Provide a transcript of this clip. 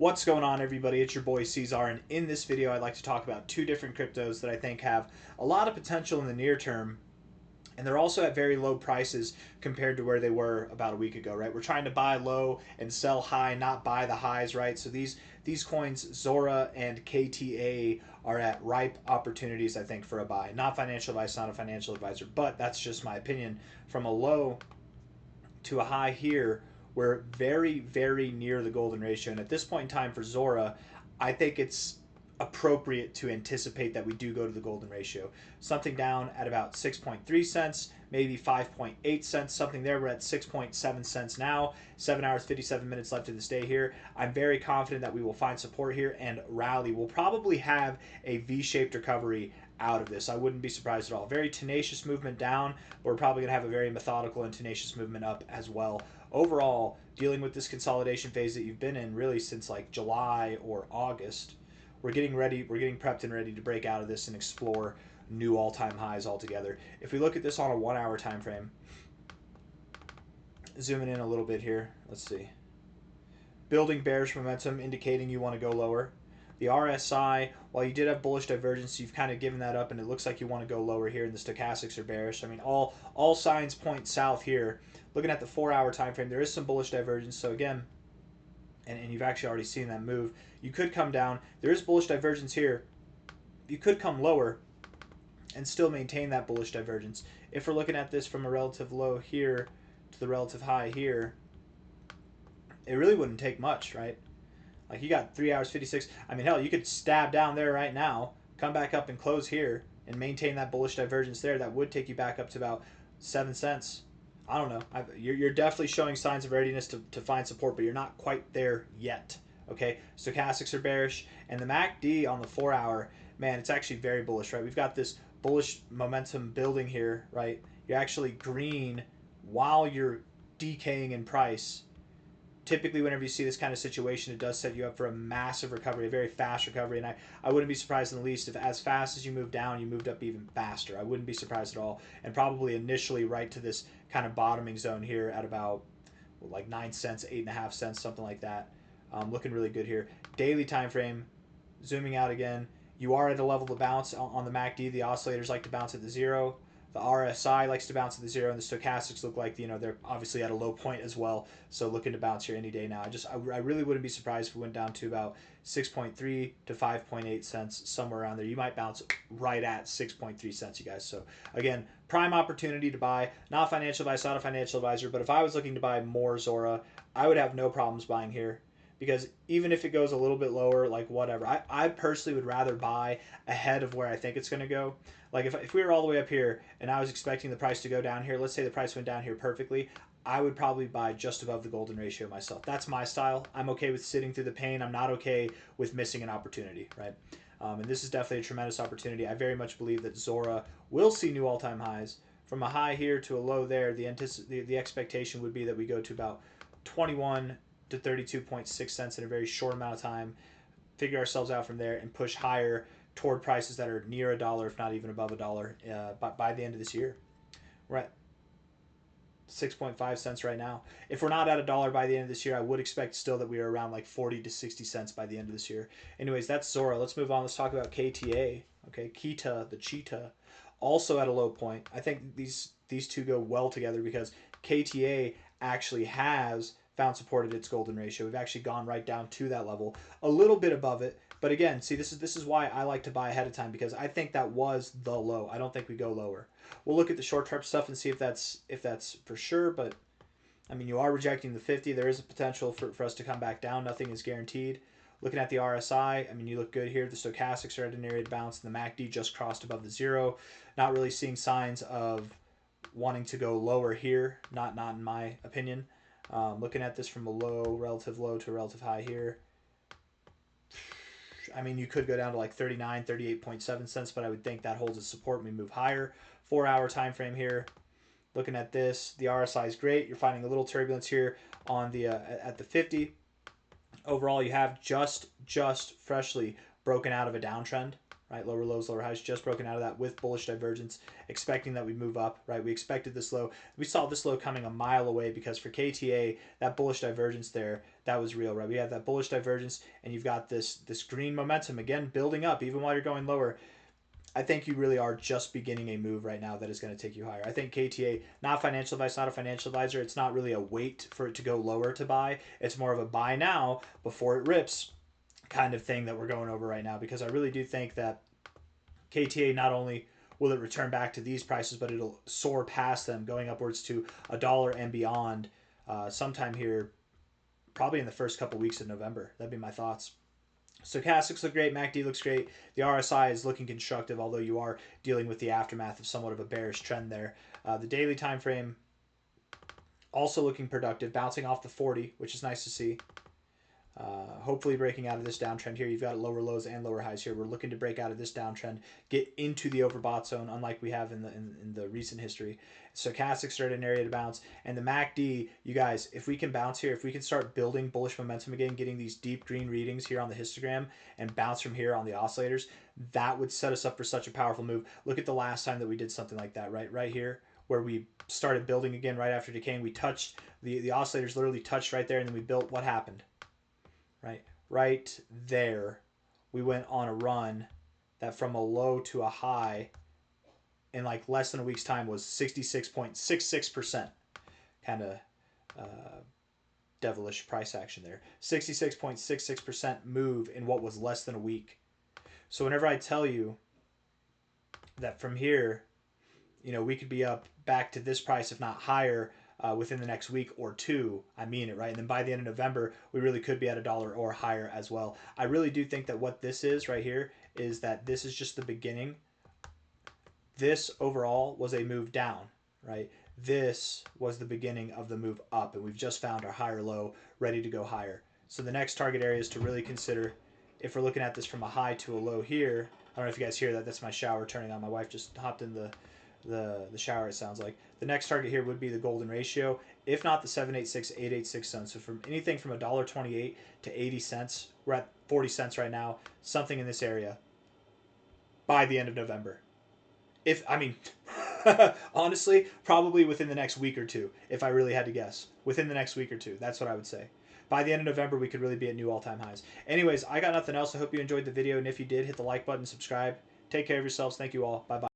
What's going on, everybody? It's your boy C-Zar, and in this video I'd like to talk about two different cryptos that I think have a lot of potential in the near term, and they're also at very low prices compared to where they were about a week ago, right? We're trying to buy low and sell high, not buy the highs, right? So these coins, Zora and KTA, are at ripe opportunities, I think, for a buy. Not financial advice, not a financial advisor, but that's just my opinion. From a low to a high here, we're very, very near the golden ratio. And at this point in time for Zora, I think it's appropriate to anticipate that we do go to the golden ratio. Something down at about 6.3 cents, maybe 5.8 cents, something there. We're at 6.7 cents now. 7 hours, 57 minutes left of this day here. I'm very confident that we will find support here and rally. We'll probably have a V-shaped recovery out of this. I wouldn't be surprised at all. Very tenacious movement down, but we're probably going to have a very methodical and tenacious movement up as well. Overall, dealing with this consolidation phase that you've been in really since like July or August, we're getting ready, we're getting prepped and ready to break out of this and explore new all-time highs altogether. If we look at this on a 1 hour time frame, zooming in a little bit here, let's see. Building bearish momentum indicating you want to go lower. The RSI, while you did have bullish divergence, you've kind of given that up, and it looks like you want to go lower here, and the stochastics are bearish. I mean, all signs point south here. Looking at the 4 hour time frame, there is some bullish divergence. So again, and you've actually already seen that move. You could come down. There is bullish divergence here. You could come lower and still maintain that bullish divergence. If we're looking at this from a relative low here to the relative high here, it really wouldn't take much, right? Like, you got 3 hours 56. I mean, hell, you could stab down there right now, come back up and close here, and maintain that bullish divergence there. That would take you back up to about 7 cents. I don't know. You're definitely showing signs of readiness to find support, but you're not quite there yet. Okay, stochastics are bearish, and the MACD on the 4 hour, man, it's actually very bullish, right? We've got this bullish momentum building here, right? You're actually green while you're decaying in price. Typically, whenever you see this kind of situation, it does set you up for a massive recovery, a very fast recovery. And I wouldn't be surprised in the least if as fast as you moved down, you moved up even faster. I wouldn't be surprised at all. And probably initially right to this kind of bottoming zone here at about like 9 cents, 8.5 cents, something like that. Looking really good here. Daily time frame, zooming out again. You are at a level to bounce on the MACD. The oscillators like to bounce at the 0. The RSI likes to bounce at the 0, and the stochastics look like, they're obviously at a low point as well. So looking to bounce here any day now. I really wouldn't be surprised if we went down to about 6.3 to 5.8 cents, somewhere around there. You might bounce right at 6.3 cents, you guys. So again, prime opportunity to buy. Not financial advice, not a financial advisor, but if I was looking to buy more Zora, I would have no problems buying here. Because even if it goes a little bit lower, like whatever, I personally would rather buy ahead of where I think it's going to go. Like if we were all the way up here and I was expecting the price to go down here, let's say the price went down here perfectly, I would probably buy just above the golden ratio myself. That's my style. I'm okay with sitting through the pain. I'm not okay with missing an opportunity, right? And this is definitely a tremendous opportunity. I very much believe that Zora will see new all-time highs. From a high here to a low there, the expectation would be that we go to about 21 to 32.6 cents in a very short amount of time, figure ourselves out from there, and push higher toward prices that are near $1, if not even above $1, by the end of this year. We're at 6.5 cents right now. If we're not at $1 by the end of this year, I would expect still that we are around like 40 to 60 cents by the end of this year. Anyways, that's Zora. Let's move on. Let's talk about KTA. Okay, Kita, the cheetah, also at a low point. I think these two go well together because KTA actually has found support at its golden ratio. We've actually gone right down to that level, a little bit above it. But again, see, this is why I like to buy ahead of time, because I think that was the low. I don't think we go lower. We'll look at the short-term stuff and see if that's for sure. But I mean, you are rejecting the 50. There is a potential for us to come back down. Nothing is guaranteed. Looking at the RSI, I mean, you look good here. The stochastics are at an area to bounce, and the MACD just crossed above the 0. Not really seeing signs of wanting to go lower here. Not in my opinion. Looking at this from a relative low to a relative high here. I mean, you could go down to like 39, 38.7 cents, but I would think that holds its support and we move higher. 4 hour time frame here. Looking at this, the RSI is great. You're finding a little turbulence here on the at the 50. Overall, you have just freshly broken out of a downtrend, right? Lower lows, lower highs, just broken out of that with bullish divergence, expecting that we move up, right? We expected this low. We saw this low coming a mile away because for KTA, that bullish divergence there, that was real, right? We had that bullish divergence, and you've got this green momentum again building up even while you're going lower. I think you really are just beginning a move right now that is going to take you higher. I think KTA, not financial advice, not a financial advisor. It's not really a wait for it to go lower to buy. It's more of a buy now before it rips kind of thing that we're going over right now, because I really do think that KTA, not only will it return back to these prices, but it'll soar past them, going upwards to $1 and beyond sometime here, probably in the first couple weeks of November. That'd be my thoughts. Stochastics look great. MACD looks great. The RSI is looking constructive, although you are dealing with the aftermath of somewhat of a bearish trend there. The daily time frame also looking productive, bouncing off the 40, which is nice to see. Hopefully breaking out of this downtrend here. You've got lower lows and lower highs here. We're looking to break out of this downtrend, get into the overbought zone, unlike we have in the recent history. Stochastics are at an area to bounce, and the MACD, you guys, if we can bounce here, if we can start building bullish momentum again, getting these deep green readings here on the histogram and bounce from here on the oscillators, that would set us up for such a powerful move. Look at the last time that we did something like that, right here, where we started building again right after decaying. We touched the oscillators, literally touched right there, and then we built. What happened? Right there, we went on a run that from a low to a high in like less than a week's time was 66.66%. Kind of devilish price action there. 66.66% move in what was less than a week. So whenever I tell you that from here, we could be up back to this price, if not higher, within the next week or two, I mean it, right? And then by the end of November, we really could be at $1 or higher as well. I really do think that what this is right here is that this is just the beginning. This overall was a move down, right? This was the beginning of the move up, and we've just found our higher low, ready to go higher. So the next target area is to really consider, if we're looking at this from a high to a low here. I don't know if you guys hear that. That's my shower turning on. My wife just hopped in the shower, it sounds like. The next target here would be the golden ratio, if not the 786, 886 zone. So from anything from $1.28 to 80 cents, we're at 40 cents right now, something in this area by the end of November. Honestly, probably within the next week or two, if I really had to guess. Within the next week or two, that's what I would say. By the end of November, we could really be at new all-time highs. Anyways, I got nothing else. I hope you enjoyed the video, and if you did, hit the like button, subscribe. Take care of yourselves. Thank you all. Bye-bye.